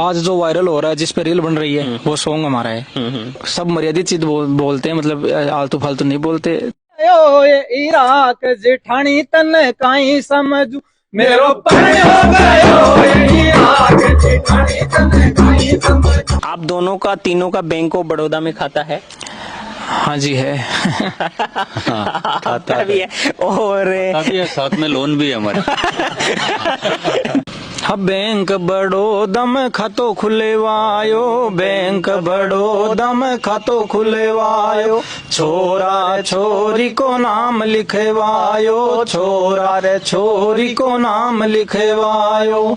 आज जो वायरल हो रहा है, जिस पे रील बन रही है, वो सॉन्ग हमारा है। सब मर्यादित चीज बोलते हैं, मतलब आलतू फालतू नहीं बोलते। इराक जेठानी तन काई समझू मेरो पण हो गयो ये इराक जेठानी तन काई समझू। आप दोनों का, तीनों का बैंक ऑफ बड़ौदा में खाता है? हाँ जी है। खाता भी है और काफी है, साथ में लोन भी है हमारे। हाँ, बैंक बड़ौदा में खातो खुलेवायो, बैंक बड़ौदा में खातो खुलेवायो, छोरा छोरी को नाम लिखवायो, छोरा रे छोरी को नाम लिखवायो,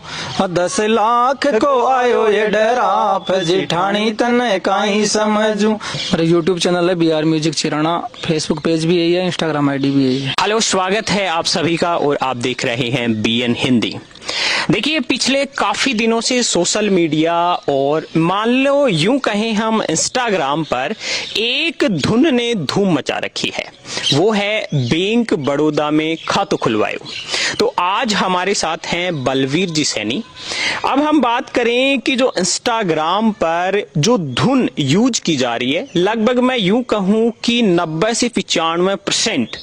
10 लाख को आयो ये डराफ जिठानी तने काई समझू। मेरा यूट्यूब चैनल है BR म्यूजिक चिराना, फेसबुक पेज भी यही है, इंस्टाग्राम ID भी यही है। हेलो, स्वागत है आप सभी का और आप देख रहे हैं BN हिंदी। देखिए, पिछले काफी दिनों से सोशल मीडिया और मान लो यूं कहें हम इंस्टाग्राम पर एक धुन ने धूम मचा रखी है, वो है बैंक बड़ौदा में खातो खुलवायो। तो आज हमारे साथ हैं बलवीर जी सैनी। अब हम बात करें कि जो इंस्टाग्राम पर जो धुन यूज की जा रही है, लगभग मैं यूं कहूं कि 90 से 95%,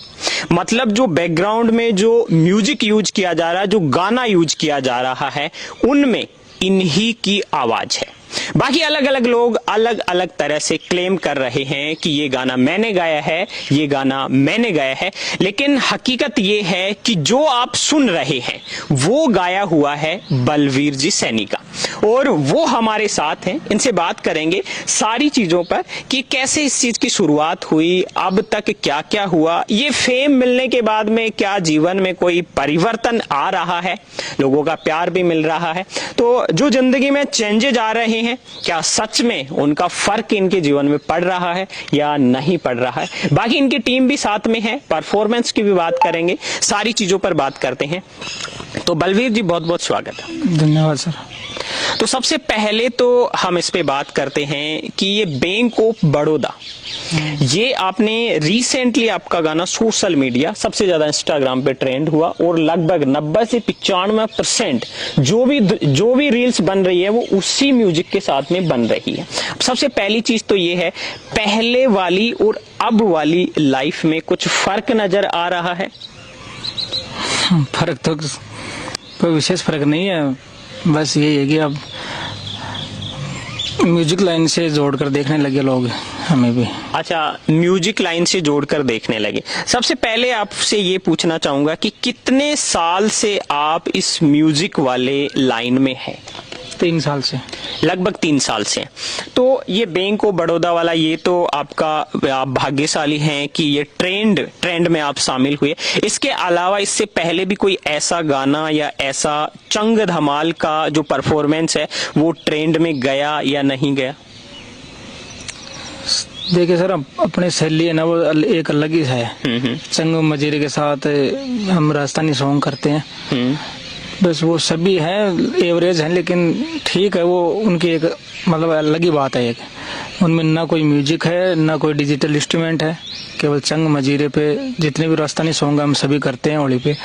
मतलब जो बैकग्राउंड में जो म्यूजिक यूज किया जा रहा है, जो गाना यूज किया जा रहा है, उनमें इन्हीं की आवाज है। बाकी अलग अलग लोग अलग अलग तरह से क्लेम कर रहे हैं कि ये गाना मैंने गाया है, ये गाना मैंने गाया है, लेकिन हकीकत ये है कि जो आप सुन रहे हैं वो गाया हुआ है बलवीर जी सैनी का, और वो हमारे साथ हैं। इनसे बात करेंगे सारी चीजों पर कि कैसे इस चीज की शुरुआत हुई, अब तक क्या क्या हुआ, ये फेम मिलने के बाद में क्या जीवन में कोई परिवर्तन आ रहा है, लोगों का प्यार भी मिल रहा है, तो जो जिंदगी में चेंजेस आ रहे हैं, क्या सच में उनका फर्क इनके जीवन में पड़ रहा है या नहीं पड़ रहा है। बाकी इनकी टीम भी साथ में है, परफॉर्मेंस की भी बात करेंगे, सारी चीजों पर बात करते हैं। तो बलवीर जी, बहुत बहुत स्वागत है। धन्यवाद सर। तो सबसे पहले तो हम इस पे बात करते हैं कि ये बैंक ऑफ बड़ौदा, ये आपने रिसेंटली, आपका गाना सोशल मीडिया सबसे ज्यादा इंस्टाग्राम पे ट्रेंड हुआ और लगभग 90 से 95% जो भी रील्स बन रही है वो उसी म्यूजिक के साथ में बन रही है। सबसे पहली चीज तो ये है, पहले वाली और अब वाली लाइफ में कुछ फर्क नजर आ रहा है? फर्क तो कोई विशेष फर्क नहीं है, बस यही है कि अब म्यूजिक लाइन से जोड़कर देखने लगे लोग हमें भी। अच्छा, म्यूजिक लाइन से जोड़कर देखने लगे। सबसे पहले आपसे ये पूछना चाहूंगा कि कितने साल से आप इस म्यूजिक वाले लाइन में हैं? 3 साल से। लगभग 3 साल से। तो ये बैंक ऑफ बड़ौदा वाला, ये तो आपका, आप भाग्यशाली हैं कि ये ट्रेंड में आप शामिल हुए। इसके अलावा इससे पहले भी कोई ऐसा गाना या ऐसा चंग धमाल का जो परफॉर्मेंस है वो ट्रेंड में गया या नहीं गया? देखिए सर, अपने शैली है ना, वो एक अलग ही है। चंग मजीरे के साथ हम राजस्थानी सॉन्ग करते हैं, बस वो सभी हैं, एवरेज हैं, लेकिन ठीक है, वो उनकी एक मतलब अलग ही बात है। एक उनमें ना कोई म्यूजिक है, ना कोई डिजिटल इंस्ट्रूमेंट है, केवल चंग मजीरे पे जितने भी राजस्थानी सॉन्ग हम सभी करते हैं होली पे।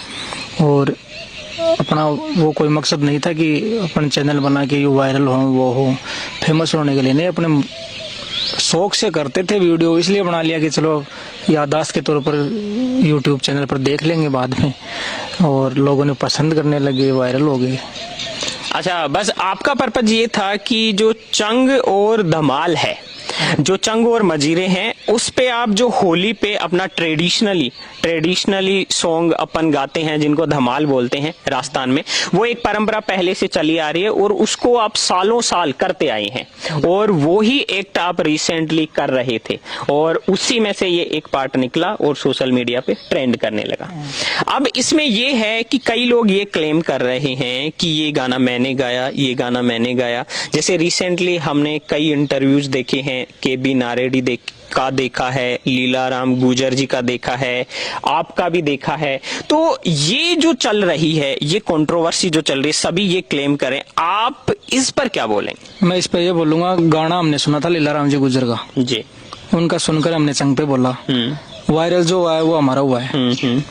और अपना वो कोई मकसद नहीं था कि अपन चैनल बना के ये वायरल हो, वो हो, फेमस होने के लिए नहीं, अपने शौक से करते थे। वीडियो इसलिए बना लिया कि चलो याददाश्त के तौर पर यूट्यूब चैनल पर देख लेंगे बाद में, और लोगों ने पसंद करने लगे, वायरल हो गए। अच्छा, बस आपका पर्पज ये था कि जो चंग और धमाल है, जो चंग और मजीरे हैं, उस पे आप जो होली पे अपना ट्रेडिशनली सॉन्ग अपन गाते हैं, जिनको धमाल बोलते हैं राजस्थान में, वो एक परंपरा पहले से चली आ रही है और उसको आप सालों साल करते आए हैं, और वो ही एक्ट आप रिसेंटली कर रहे थे, और उसी में से ये एक पार्ट निकला और सोशल मीडिया पे ट्रेंड करने लगा। अब इसमें ये है कि कई लोग ये क्लेम कर रहे हैं कि ये गाना मैंने गाया, ये गाना मैंने गाया। जैसे रिसेंटली हमने कई इंटरव्यूज देखे हैं, KB नारेडी का देखा है, लीलाराम गुजर जी का देखा है, आपका भी देखा है। तो ये जो चल रही है, ये कंट्रोवर्सी जो चल रही है, सभी ये क्लेम करें, आप इस पर क्या बोलेंगे? मैं इस पर ये बोलूंगा, गाना हमने सुना था लीलाराम जी गुजर का जी, उनका सुनकर हमने चंग पे बोला, वायरल जो हुआ है वो हमारा हुआ है।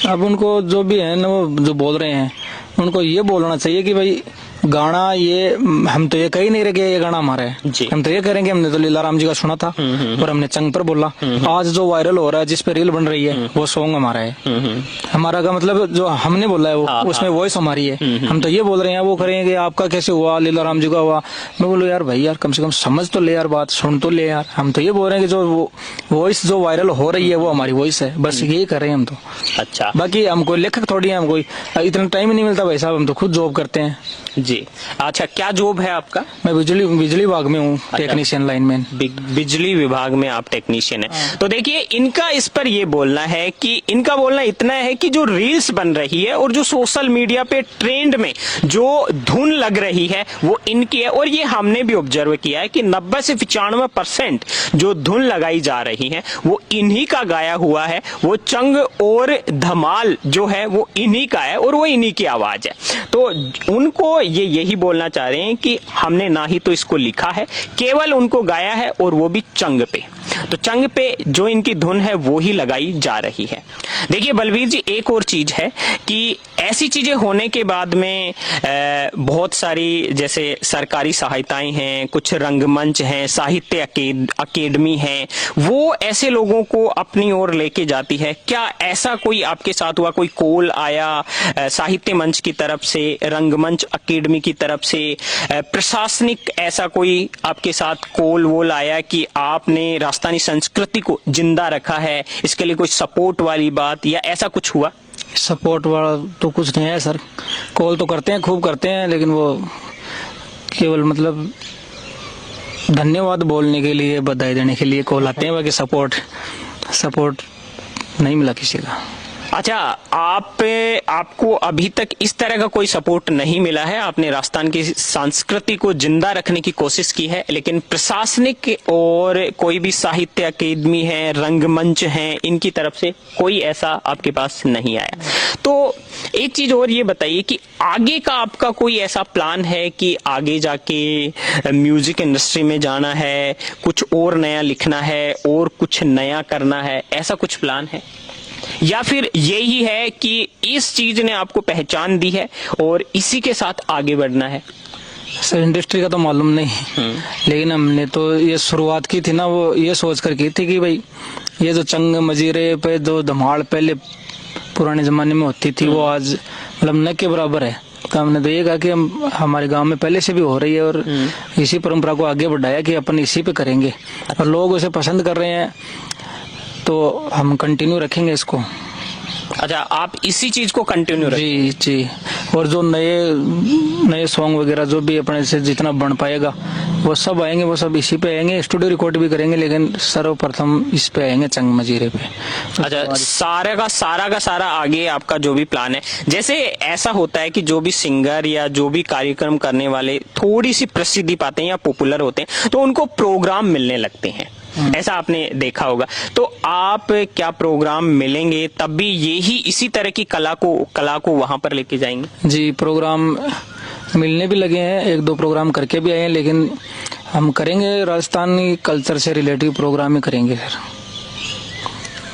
अब उनको जो भी है ना, वो जो बोल रहे हैं, उनको ये बोलना चाहिए कि भाई गाना ये हम तो ये कह ही नहीं रहे कि ये गाना हमारा है जी। हम तो ये करेंगे हमने तो लीला राम जी का सुना था और हमने चंग पर बोला। आज जो वायरल हो रहा है जिस पे रील बन रही है वो सॉन्ग हमारा है। हमारा का मतलब जो हमने बोला है वो उसमें वॉइस हमारी है। हम तो ये बोल रहे हैं वो करेंगे कि आपका कैसे हुआ लीला राम जी का हुआ। मैं बोलूँ यार भाई यार कम से कम समझ तो ले यार बात सुन तो ले यार। हम तो ये बोल रहे हैं कि जो वॉइस जो वायरल हो रही है वो हमारी वॉइस है बस यही कर रहे हैं हम तो। अच्छा बाकी हम कोई लेखक थोड़ी है हम कोई इतना टाइम ही नहीं मिलता भाई साहब हम तो खुद जॉब करते हैं। जी। अच्छा क्या जॉब है आपका? मैं बिजली विभाग में हूँ टेक्नीशियन लाइनमैन। बिजली विभाग में आप टेक्नीशियन है। तो देखिए इनका इस पर ये बोलना है कि इनका बोलना इतना है कि जो रील्स बन रही है और जो सोशल मीडिया पे ट्रेंड में जो धुन लग रही है वो इनकी है। और ये हमने भी ऑब्जर्व किया है कि 90 से 95% जो धुन लगाई जा रही है वो इन्हीं का गाया हुआ है। वो चंग और धमाल जो है वो इन्हीं का है और वो इन्हीं की आवाज है। तो उनको ये यही बोलना चाह रहे हैं कि हमने ना ही तो इसको लिखा है, केवल उनको गाया है और वो भी चंग पे। तो चंग पे जो इनकी धुन है वो ही लगाई जा रही है। देखिए बलवीर जी एक और चीज है कि ऐसी चीजें होने के बाद में बहुत सारी जैसे सरकारी सहायताएं हैं, कुछ रंगमंच हैं, साहित्य अकेडमी है, वो ऐसे लोगों को अपनी ओर लेके जाती है। क्या ऐसा कोई आपके साथ हुआ, कोई कॉल आया साहित्य मंच की तरफ से, रंगमंच अकेडमी की तरफ से, प्रशासनिक ऐसा कोई आपके साथ कॉल वोल आया कि आपने राजस्थानी संस्कृति को जिंदा रखा है, इसके लिए कोई सपोर्ट वाली बात या ऐसा कुछ हुआ? सपोर्ट वाला तो कुछ नहीं है सर। कॉल तो करते हैं खूब करते हैं लेकिन वो केवल मतलब धन्यवाद बोलने के लिए बधाई देने के लिए कॉल आते हैं। बाकी सपोर्ट नहीं मिला किसी का। अच्छा आपको अभी तक इस तरह का कोई सपोर्ट नहीं मिला है। आपने राजस्थान की संस्कृति को जिंदा रखने की कोशिश की है लेकिन प्रशासनिक और कोई भी साहित्य अकेदमी है, रंगमंच है, इनकी तरफ से कोई ऐसा आपके पास नहीं आया। तो एक चीज और ये बताइए कि आगे का आपका कोई ऐसा प्लान है कि आगे जाके म्यूजिक इंडस्ट्री में जाना है, कुछ और नया लिखना है और कुछ नया करना है, ऐसा कुछ प्लान है या फिर यही है कि इस चीज ने आपको पहचान दी है और इसी के साथ आगे बढ़ना है? सर इंडस्ट्री का तो मालूम नहीं लेकिन हमने तो ये शुरुआत की थी ना वो ये सोच कर की थी कि भाई ये जो चंग मजीरे पे जो धमाल पहले पुराने जमाने में होती थी वो आज मतलब न के बराबर है। तो हमने तो ये कहा कि हम हमारे गांव में पहले से भी हो रही है और इसी परंपरा को आगे बढ़ाया कि अपन इसी पे करेंगे और लोग उसे पसंद कर रहे हैं तो हम कंटिन्यू रखेंगे इसको। अच्छा आप इसी चीज को कंटिन्यू रखेंगे? जी। और जो नए सॉन्ग वगैरह जो भी अपने से जितना बन पाएगा वो सब आएंगे, वो सब इसी पे आएंगे। स्टूडियो रिकॉर्ड भी करेंगे लेकिन सर्वप्रथम इस पे आएंगे चंग मजीरे पे। अच्छा सारा का सारा आगे आपका जो भी प्लान है, जैसे ऐसा होता है कि जो भी सिंगर या जो भी कार्यक्रम करने वाले थोड़ी सी प्रसिद्धि पाते हैं या पॉपुलर होते हैं तो उनको प्रोग्राम मिलने लगते हैं, ऐसा आपने देखा होगा। तो आप क्या प्रोग्राम मिलेंगे तब भी यही इसी तरह की कला को वहां पर लेके जाएंगे? जी प्रोग्राम मिलने भी लगे हैं, 1-2 प्रोग्राम करके भी आए हैं लेकिन हम करेंगे राजस्थानी कल्चर से रिलेटिव प्रोग्राम ही करेंगे सर।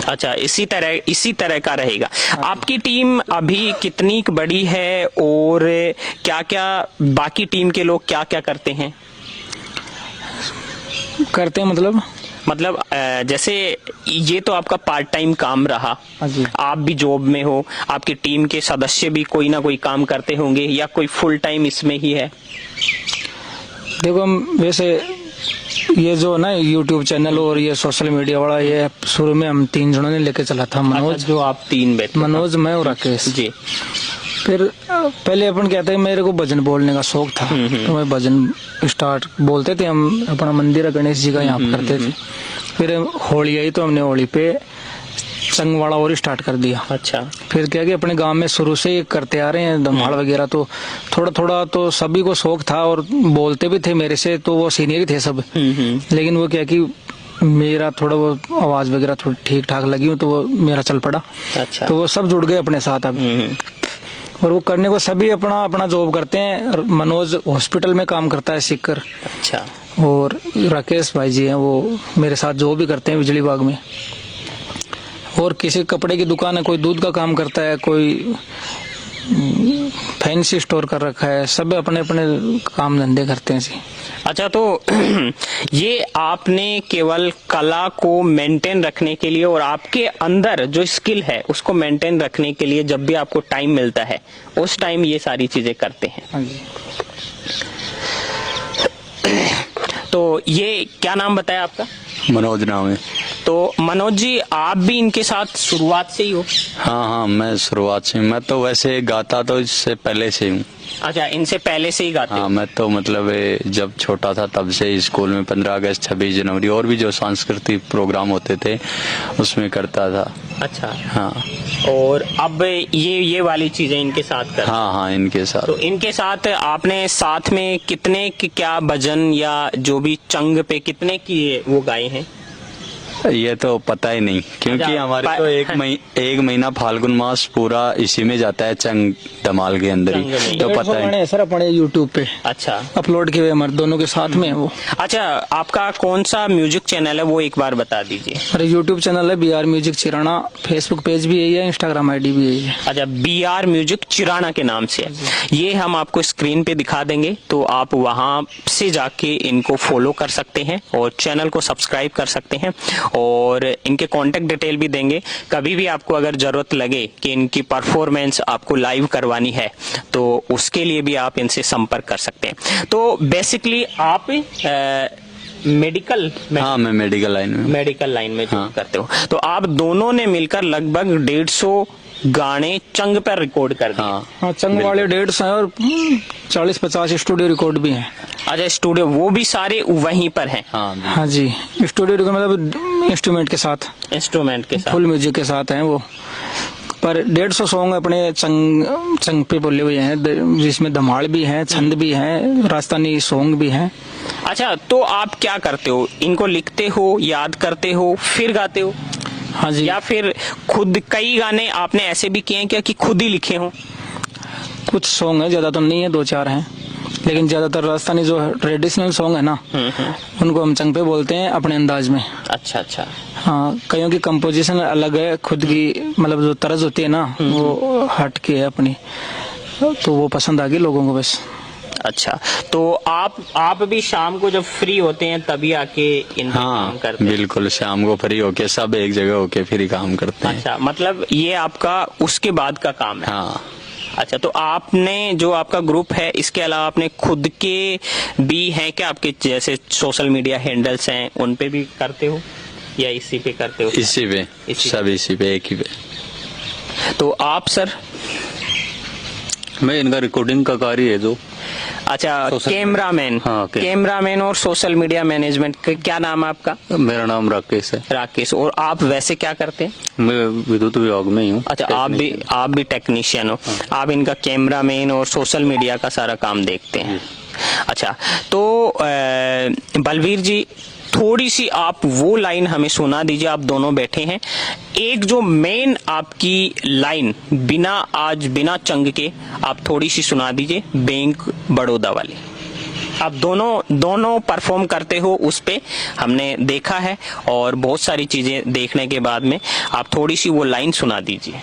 अच्छा इसी तरह का रहेगा। आपकी टीम अभी कितनी बड़ी है और क्या क्या बाकी टीम के लोग क्या क्या करते हैं मतलब जैसे ये तो आपका पार्ट टाइम काम रहा, आप भी जॉब में हो, आपकी टीम के सदस्य भी कोई ना कोई काम करते होंगे या कोई फुल टाइम इसमें ही है? देखो हम वैसे ये जो ना यूट्यूब चैनल और ये सोशल मीडिया वाला ये शुरू में हम 3 जनों ने लेके चला था। मनोज जो आप 3 बैठे, मनोज मैं और राकेश जी। फिर पहले अपन कहते हैं मेरे को भजन बोलने का शौक था तो मैं भजन स्टार्ट बोलते थे। हम अपना मंदिर है गणेश जी का यहाँ पे करते थे। फिर होली आई तो हमने होली पे चंग वाला और स्टार्ट कर दिया। अच्छा फिर क्या कि अपने गांव में शुरू से ही करते आ रहे हैं धमाल वगैरह तो थोड़ा तो सभी को शौक था और बोलते भी थे मेरे से, तो वो सीनियर ही थे सब। लेकिन वो क्या कि मेरा थोड़ा वो आवाज वगैरह थोड़ी ठीक ठाक लगी तो वो मेरा चल पड़ा। अच्छा तो वो सब जुड़ गए अपने साथ अब और वो करने को सभी अपना अपना जॉब करते हैं। मनोज हॉस्पिटल में काम करता है सीकर। अच्छा और राकेश भाई जी हैं वो मेरे साथ जॉब भी करते हैं बिजली विभाग में। और किसी कपड़े की दुकान है, कोई दूध का काम करता है, कोई फैंसी स्टोर कर रखा है, सब अपने अपने काम धंधे करते हैं जी। अच्छा, तो ये आपने केवल कला को मेंटेन रखने के लिए और आपके अंदर जो स्किल है उसको मेंटेन रखने के लिए जब भी आपको टाइम मिलता है उस टाइम ये सारी चीजें करते हैं। हाँ जी। तो ये क्या नाम बताया आपका? मनोज नाम है। तो मनोज जी, आप भी इनके साथ शुरुआत से ही हो? हाँ हाँ, मैं शुरुआत से, मैं तो वैसे गाता तो इससे पहले से हूँ। अच्छा, इनसे पहले से ही गाते हाँ, हो? मैं तो मतलब जब छोटा था तब से ही स्कूल में 15 अगस्त 26 जनवरी और भी जो सांस्कृतिक प्रोग्राम होते थे उसमें करता था। अच्छा, हाँ और अब ये वाली चीजें इनके साथ कर? हाँ हाँ, इनके साथ। तो इनके साथ आपने साथ में कितने की क्या भजन या जो भी चंग पे कितने की वो गाए हैं? ये तो पता ही नहीं, क्योंकि अच्छा, हमारे तो एक महीना फाल्गुन मास पूरा इसी में जाता है, चंग धमाल के अंदर चंग में। ही, तो पता ही नहीं। सर अपने यूट्यूब पे अच्छा, अपलोड किए हुए हमारे दोनों के साथ में है वो। अच्छा, आपका कौन सा म्यूजिक चैनल है वो एक बार बता दीजिए। अरे यूट्यूब चैनल है BR म्यूजिक चिराना, फेसबुक पेज भी यही है, इंस्टाग्राम ID भी यही है। अच्छा, BR म्यूजिक चिराना के नाम से है। ये हम आपको स्क्रीन पे दिखा देंगे, तो आप वहां से जाके इनको फॉलो कर सकते हैं और चैनल को सब्सक्राइब कर सकते हैं और इनके कांटेक्ट डिटेल भी देंगे। कभी भी आपको अगर जरूरत लगे कि इनकी परफॉर्मेंस आपको लाइव करवानी है तो उसके लिए भी आप इनसे संपर्क कर सकते हैं। तो बेसिकली आप मेडिकल में, हाँ, मैं मेडिकल लाइन में जो करते हो, तो आप दोनों ने मिलकर लगभग 150 गाने चंग पर रिकॉर्ड कर दिए। हाँ, चंग वाले 150 हैं और 40-50 स्टूडियो रिकॉर्ड भी हैं। अच्छा, स्टूडियो वो भी सारे वहीं पर हैं? हाँ जी, स्टूडियो रिकॉर्ड मतलब इंस्ट्रूमेंट के साथ फुल म्यूजिक के साथ हैं वो। पर 150 सॉन्ग अपने चंग पे बोले हुए हैं, जिसमें धमाल भी है, छंद भी है, राजस्थानी सॉन्ग भी हैं। अच्छा, तो आप क्या करते हो? इनको लिखते हो, याद करते हो, फिर गाते हो? हाँ जी। या फिर खुद कई गाने आपने ऐसे भी किए हैं क्या कि खुद ही लिखे हो? कुछ सॉन्ग है, ज्यादा तो नहीं है, 2-4 हैं, लेकिन ज्यादातर राजस्थानी जो ट्रेडिशनल सॉन्ग है ना, उनको हम चंग पे बोलते हैं अपने अंदाज में। अच्छा अच्छा। हाँ, कईयों की कंपोजिशन अलग है, खुद की मतलब जो तर्ज होती है ना वो हट के है अपनी, तो वो पसंद आ गई लोगों को बस। अच्छा, तो आप भी शाम को जब फ्री होते हैं तभी आके इन काम करते हैं? बिल्कुल, शाम को फ्री होके सब एक जगह होके फिर ही काम करते हैं। अच्छा, मतलब ये आपका उसके बाद का काम है? हाँ। अच्छा, तो आपने जो आपका ग्रुप है इसके अलावा आपने खुद के भी हैं क्या आपके, जैसे सोशल मीडिया हैंडल्स हैं उन पे भी करते हो या इसी पे करते हो? इसी पे, सब इसी पे, एक ही पे। तो आप सर? मैं इनका रिकॉर्डिंग का कार्य है जो। अच्छा, कैमरामैन। हाँ, कैमरामैन और सोशल मीडिया मैनेजमेंट, क्या नाम है आपका? मेरा नाम राकेश है। राकेश। और आप वैसे क्या करते हैं? मैं विद्युत विभाग में ही हूँ। अच्छा, आप भी टेक्नीशियन हो। हाँ। आप इनका कैमरामैन और सोशल मीडिया का सारा काम देखते हैं। अच्छा, तो बलवीर जी, थोड़ी सी आप वो लाइन हमें सुना दीजिए, आप दोनों बैठे हैं, एक जो मेन आपकी लाइन बिना चंग के आप थोड़ी सी सुना दीजिए, बैंक बड़ौदा वाली। आप दोनों परफॉर्म करते हो, उस पे हमने देखा है और बहुत सारी चीजें देखने के बाद में आप थोड़ी सी वो लाइन सुना दीजिए।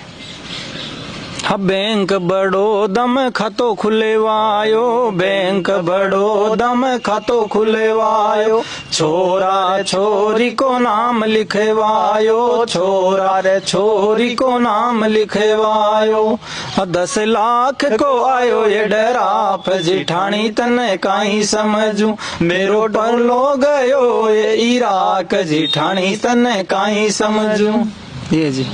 हाँ, बैंक बड़ौदा में खातो खुलेवायो, बैंक बड़ौदा में खातो खुलेवायो, छोरा छोरी को नाम लिखवायो, छोरा रे छोरी को नाम लिखवायो, 10 लाख को आयो ये डराफ, जिठानी तने काई समझू, मेरो पर लो गयो ये इराक, जिठानी तने काई समझू। ये जी।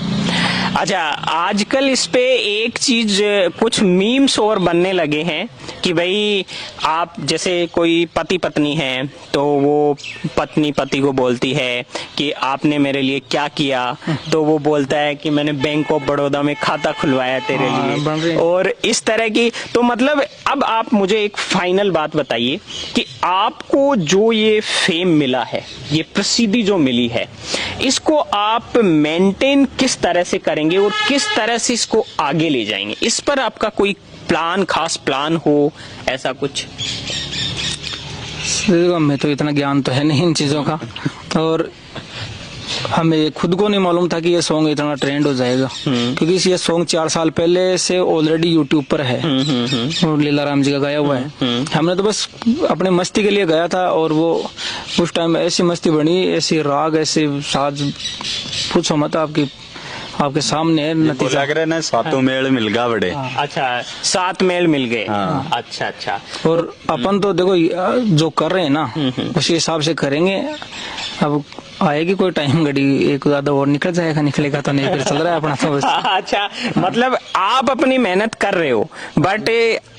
अच्छा, आजकल इस पे एक चीज, कुछ मीम्स और बनने लगे हैं कि भाई आप जैसे कोई पति पत्नी है तो वो पत्नी पति को बोलती है कि आपने मेरे लिए क्या किया, तो वो बोलता है कि मैंने बैंक ऑफ बड़ौदा में खाता खुलवाया तेरे लिए, और इस तरह की। तो मतलब अब आप मुझे एक फाइनल बात बताइए कि आपको जो ये फेम मिला है, ये प्रसिद्धि जो मिली है, इसको आप मेंटेन किस तरह से करेंगे और किस तरह से इसको आगे ले जाएंगे? इस पर आपका कोई खास प्लान हो, ऐसा कुछ? हमें तो इतना ज्ञान तो है नहीं इन चीजों का, और हमें खुद को नहीं मालूम था कि ये सॉन्ग इतना ट्रेंड हो जाएगा, क्योंकि ये सॉन्ग 4 साल पहले से ऑलरेडी यूट्यूब पर है और लीला राम जी का गाया हुआ है। हमने तो बस अपने मस्ती के लिए गाया था और वो उस टाइम ऐसी मस्ती बनी, ऐसी राग, ऐसे साज, पूछो मत, आपके सामने है नतीजा। लग रहा है ना, सातों मेल मिल गया बड़े। अच्छा, 7 मेल मिल गए। हाँ। अच्छा अच्छा। और अपन तो देखो जो कर रहे हैं ना उसी हिसाब से करेंगे। अब आएगी कोई टाइम घड़ी, एक ज्यादा और निकलेगा तो नहीं, फिर चल रहा है अपना तो बस। अच्छा, मतलब आप अपनी मेहनत कर रहे हो, बट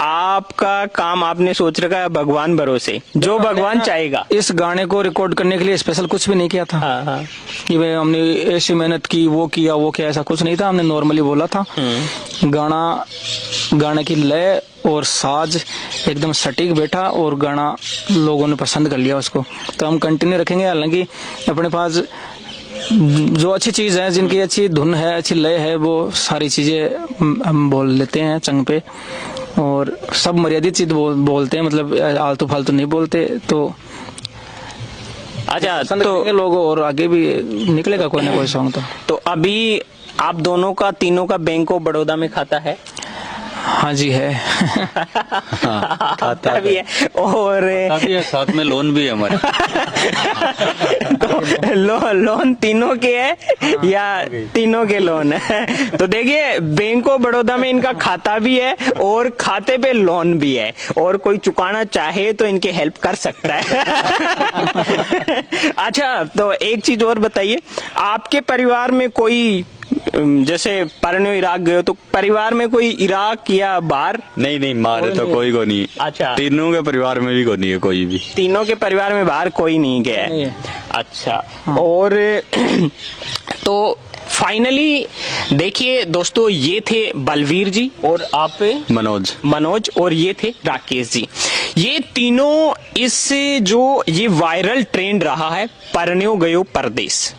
आपका काम आपने सोच रखा है भगवान भरोसे, जो भगवान चाहेगा। इस गाने को रिकॉर्ड करने के लिए स्पेशल कुछ भी नहीं किया था। हाँ हाँ। कि भाई हमने ऐसी मेहनत की, वो किया, ऐसा कुछ नहीं था। हमने नॉर्मली बोला था। गाने की लय और साज एकदम सटीक बैठा और गाना लोगों ने पसंद कर लिया उसको, तो हम कंटिन्यू रखेंगे। हालांकि अपने पास जो अच्छी चीज है, जिनकी अच्छी धुन है, अच्छी लय है, वो सारी चीजें हम बोल लेते हैं चंग पे, और सब मर्यादित चीज बोलते हैं, मतलब आलतू फालतू नहीं बोलते। तो अच्छा, तो लोग और आगे भी निकलेगा कोई ना कोई सॉन्ग। तो अभी आप दोनों का, तीनों का बैंक ऑफ बड़ौदा में खाता है? हाँ जी है। खाता भी है और साथ में लोन भी है हमारे। तो लोन तीनों के है या तीनों के लोन है? तो देखिए, बैंक ऑफ बड़ौदा में इनका खाता भी है और खाते पे लोन भी है, और कोई चुकाना चाहे तो इनके हेल्प कर सकता है। अच्छा, तो एक चीज और बताइए, आपके परिवार में कोई, जैसे परनो इराक गए हो, तो परिवार में कोई इराक या बाहर? नहीं, मारे तो कोई को नहीं। अच्छा, तीनों के परिवार में भी को नहीं है कोई भी। तीनों के परिवार में बाहर कोई नहीं गया है। अच्छा, और तो फाइनली देखिए दोस्तों, ये थे बलवीर जी और आप मनोज, और ये थे राकेश जी। ये तीनों इस जो ये वायरल ट्रेंड रहा है, परन्यो गयो परदेश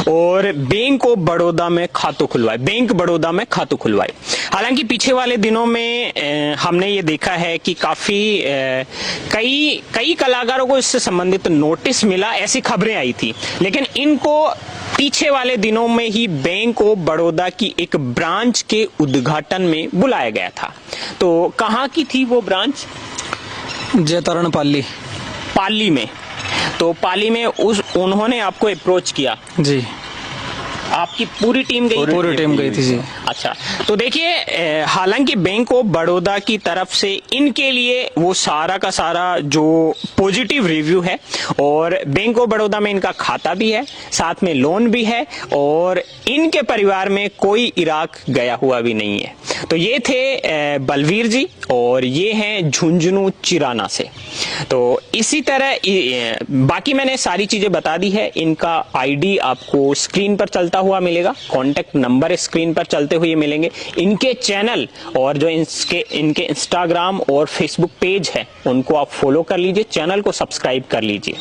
और बैंक ऑफ बड़ौदा में खातों खुलवाए। हालांकि पीछे वाले दिनों में हमने ये देखा है कि काफी कई कलाकारों को इससे संबंधित नोटिस मिला, ऐसी खबरें आई थी, लेकिन इनको पीछे वाले दिनों में ही बैंक ऑफ बड़ौदा की एक ब्रांच के उद्घाटन में बुलाया गया था। तो कहाँ की थी वो ब्रांच? जयतारण पाली में। तो पाली में उन्होंने आपको अप्रोच किया? जी। आपकी पूरी टीम गई? पूरी टीम गई थी जी। अच्छा, तो देखिए, हालांकि बैंक ऑफ बड़ौदा की तरफ से इनके लिए वो सारा का सारा जो पॉजिटिव रिव्यू है, और बैंक ऑफ बड़ौदा में इनका खाता भी है, साथ में लोन भी है, और इनके परिवार में कोई इराक गया हुआ भी नहीं है। तो ये थे बलवीर जी, और ये हैं झुंझुनू चिराना से। तो इसी तरह बाकी मैंने सारी चीजें बता दी है। इनका आईडी आपको स्क्रीन पर चलता हुआ मिलेगा, कॉन्टेक्ट नंबर स्क्रीन पर चलते हुए मिलेंगे। इनके चैनल और जो इनके इंस्टाग्राम और फेसबुक पेज है, उनको आप फॉलो कर लीजिए, चैनल को सब्सक्राइब कर लीजिए।